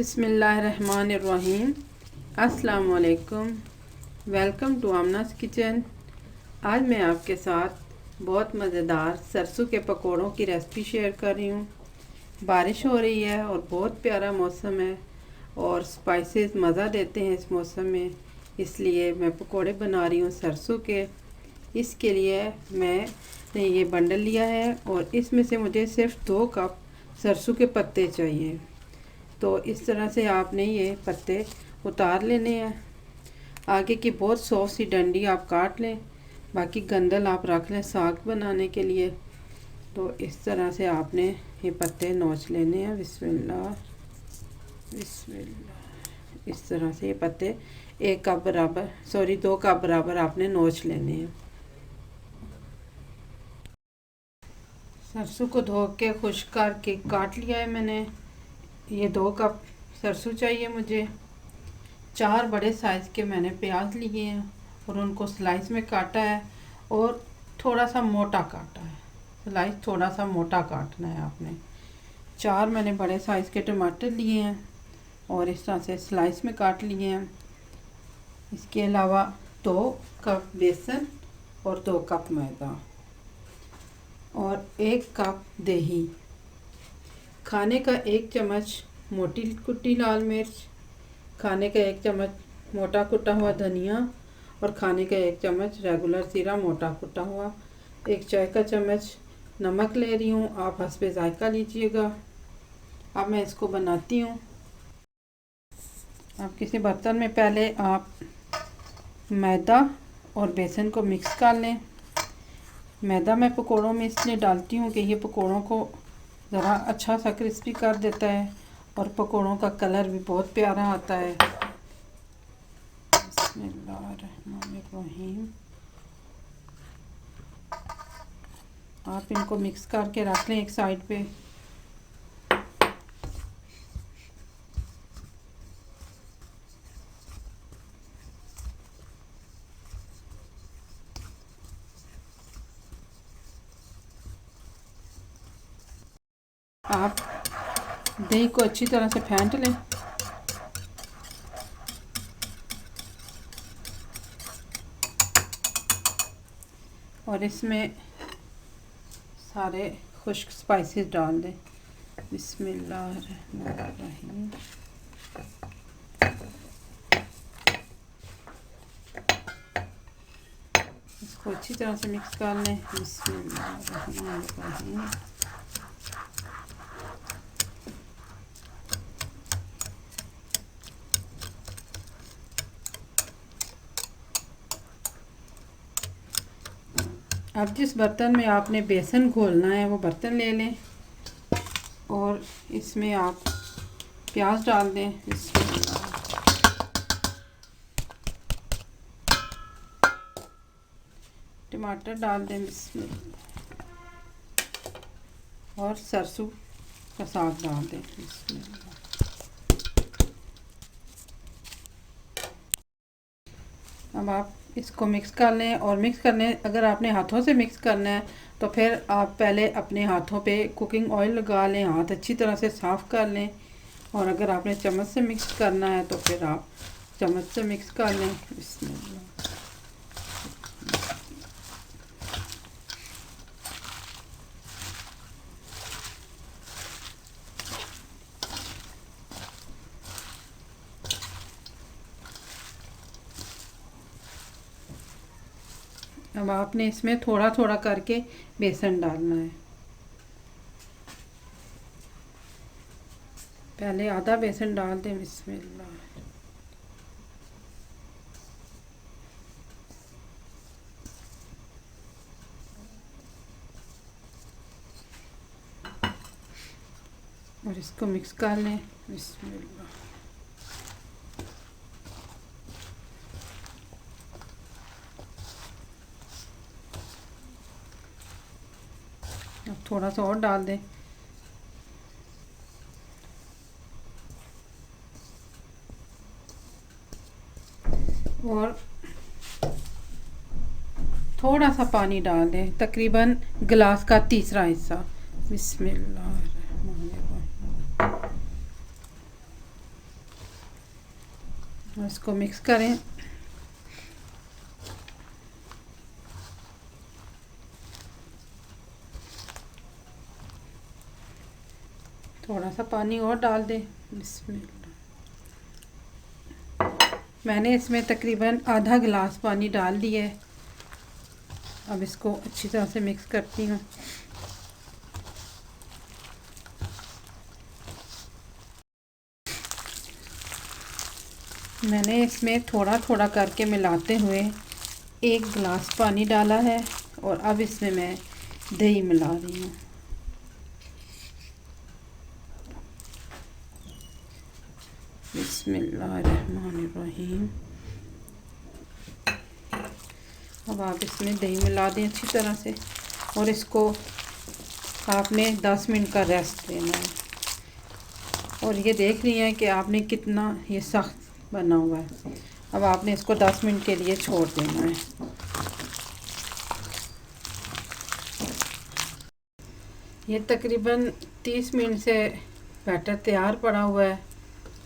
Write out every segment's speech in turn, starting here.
बिस्मिल्लाहिर्रहमानिर्रहीम। अस्सलाम वालेकुम। Welcome to Aamna's kitchen. आज मैं आपके साथ बहुत मज़ेदार सरसों के पकोड़ों की रेसिपी शेयर कर रही हूँ। बारिश हो रही है और बहुत प्यारा मौसम है और स्पाइसेस मज़ा देते हैं इस मौसम में, इसलिए मैं पकोड़े बना रही हूँ सरसों के। इसके लिए मैंने ये बंडल लिया है और इसमें से मुझे सिर्फ 2 कप सरसों के पत्ते चाहिए। तो इस तरह से आपने ये पत्ते उतार लेने हैं। आगे की बहुत सॉफ्ट सी डंडी आप काट लें, बाकी गंदल आप रख लें साग बनाने के लिए। तो इस तरह से आपने ये पत्ते नोच लेने हैं। बिस्मिल्लाह बिस्मिल्लाह। इस तरह से ये पत्ते 2 कप बराबर आपने नोच लेने हैं। सरसों को धो के खुश्क करके काट लिया है मैंने। ये 2 कप सरसों चाहिए मुझे। 4 बड़े साइज़ के मैंने प्याज लिए हैं और उनको स्लाइस में काटा है और थोड़ा सा मोटा काटा है। स्लाइस थोड़ा सा मोटा काटना है आपने। 4 मैंने बड़े साइज़ के टमाटर लिए हैं और इस तरह से स्लाइस में काट लिए हैं। इसके अलावा 2 कप बेसन और 2 कप मैदा और 1 कप दही, खाने का 1 चम्मच मोटी कुटी लाल मिर्च, खाने का 1 चम्मच मोटा कुटा हुआ धनिया और खाने का 1 चम्मच रेगुलर जीरा मोटा कुटा हुआ। 1 चाय का चम्मच नमक ले रही हूँ, आप हस्बे जायका लीजिएगा। अब मैं इसको बनाती हूँ। अब किसी बर्तन में पहले आप मैदा और बेसन को मिक्स कर लें। मैदा मैं पकोड़ों में इसलिए डालती हूँ कि ये पकोड़ों को ज़रा अच्छा सा क्रिस्पी कर देता है और पकोड़ों का कलर भी बहुत प्यारा आता है। बिस्मिल्लाहिर्रहमानिर्रहीम। आप इनको मिक्स करके रख लें एक साइड पे। आप दही को अच्छी तरह से फेंट लें। और इसमें सारे खुश्क स्पाइसेस डाल दें। बिस्मिल्लाहिर्रहमानिर्रहीम। इसको अच्छी तरह से मिक्स कर लें। बिस्मिल्लाहिर्रहमानिर्रहीम। अब जिस बर्तन में आपने बेसन घोलना है वो बर्तन ले लें और इसमें आप प्याज डाल दें। टमाटर डाल दें और सरसों का साग डाल दें। अब आप इसको मिक्स कर लें और मिक्स करने, अगर आपने हाथों से मिक्स करना है तो फिर आप पहले अपने हाथों पे कुकिंग ऑयल लगा लें, हाथ अच्छी तरह से साफ़ कर लें। और अगर आपने चम्मच से मिक्स करना है तो फिर आप चम्मच से मिक्स कर लें। बिस्मिल्लाह। अब आपने इसमें थोड़ा थोड़ा करके बेसन डालना है। पहले आधा बेसन डाल दें। बिस्मिल्लाह। और इसको मिक्स कर लें। बिस्मिल्लाह। अब थोड़ा सा और डाल दें। और थोड़ा सा पानी डाल दें, तकरीबन गिलास का 1/3 हिस्सा। बिस्मिल्लाह। इसको मिक्स करें। थोड़ा सा पानी और डाल दें। मैंने इसमें तकरीबन आधा गिलास पानी डाल दिया है। अब इसको अच्छी तरह से मिक्स करती हूँ। मैंने इसमें थोड़ा थोड़ा करके मिलाते हुए 1 गिलास पानी डाला है और अब इसमें मैं दही मिला रही हूँ। बिस्मिल्लाहिर्रहमानिर्रहीम। अब आप इसमें दही मिला दें अच्छी तरह से और इसको आपने 10 मिनट का रेस्ट देना है। और ये देख रही हैं कि आपने कितना ये सख्त बना हुआ है। अब आपने इसको 10 मिनट के लिए छोड़ देना है। ये तकरीबन 30 मिनट से बैटर तैयार पड़ा हुआ है।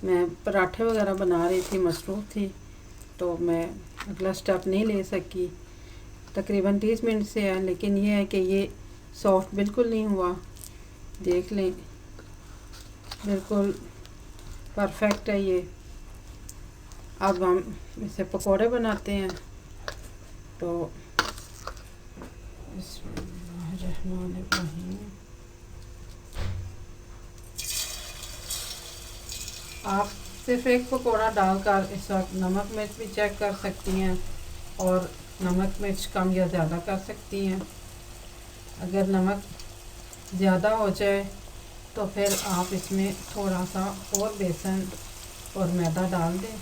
मैं पराठे वगैरह बना रही थी, मसरूफ़ थी, तो मैं अगला स्टेप नहीं ले सकी। तकरीबन 30 मिनट से है, लेकिन ये है कि ये सॉफ्ट बिल्कुल नहीं हुआ। देख लें, बिल्कुल परफेक्ट है ये। अब हम इसे पकोड़े बनाते हैं। तो बिस्मिल्लाहिर्रहमानिर्रहीम। आप सिर्फ एक पकोड़ा डालकर इस वक्त नमक मिर्च भी चेक कर सकती हैं और नमक मिर्च कम या ज़्यादा कर सकती हैं। अगर नमक ज़्यादा हो जाए तो फिर आप इसमें थोड़ा सा और बेसन और मैदा डाल दें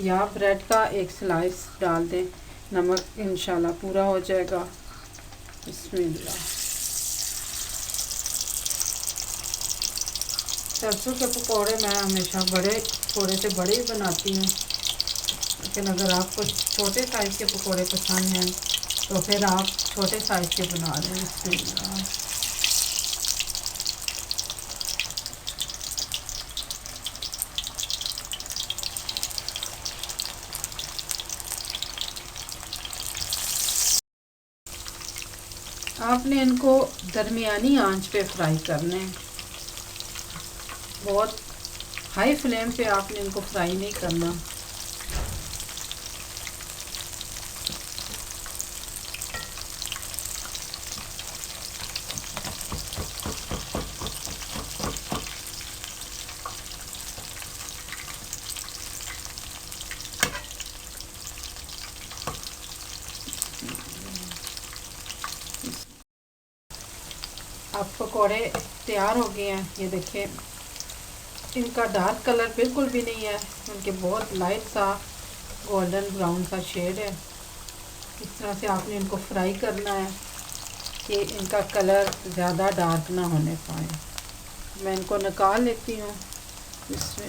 या ब्रेड का एक स्लाइस डाल दें। नमक इंशाल्लाह पूरा हो जाएगा। बिस्मिल्लाह। सरसों के पकोड़े मैं हमेशा बड़े, थोड़े से बड़े ही बनाती हूँ, लेकिन अगर आपको छोटे साइज़ के पकोड़े पसंद हैं तो फिर आप छोटे साइज़ के बना लें। बिस्मिल्लाह। आपने इनको दरमियानी आंच पे फ्राई करना है। बहुत हाई फ्लेम पे आपने इनको फ्राई नहीं करना। अब पकोड़े तैयार हो गए हैं। ये देखें, इनका डार्क कलर बिल्कुल भी नहीं है, उनके बहुत लाइट सा गोल्डन ब्राउन सा शेड है। इस तरह से आपने इनको फ्राई करना है कि इनका कलर ज़्यादा डार्क ना होने पाए। मैं इनको निकाल लेती हूँ। इसमें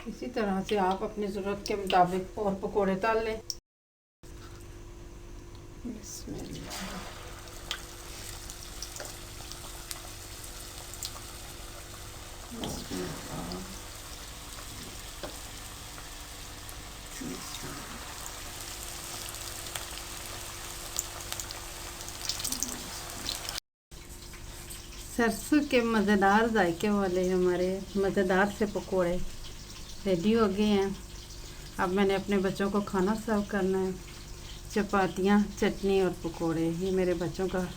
इसी तरह से आप अपनी ज़रूरत के मुताबिक और पकोड़े तल लें। सरसों के मज़ेदार जायके वाले हमारे मज़ेदार से पकोड़े रेडी हो गए हैं। अब मैंने अपने बच्चों को खाना सर्व करना है। चपातियाँ, चटनी और पकोड़े, ये मेरे बच्चों का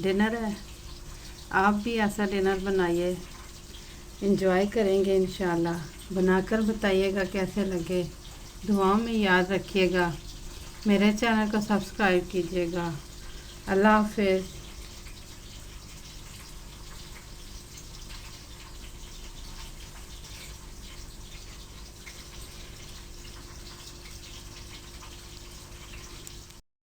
डिनर है। आप भी ऐसा डिनर बनाइए, एंजॉय करेंगे इंशाल्लाह। बनाकर बताइएगा कैसे लगे। दुआओं में याद रखिएगा। मेरे चैनल को सब्सक्राइब कीजिएगा। अल्लाह हाफ़िज़।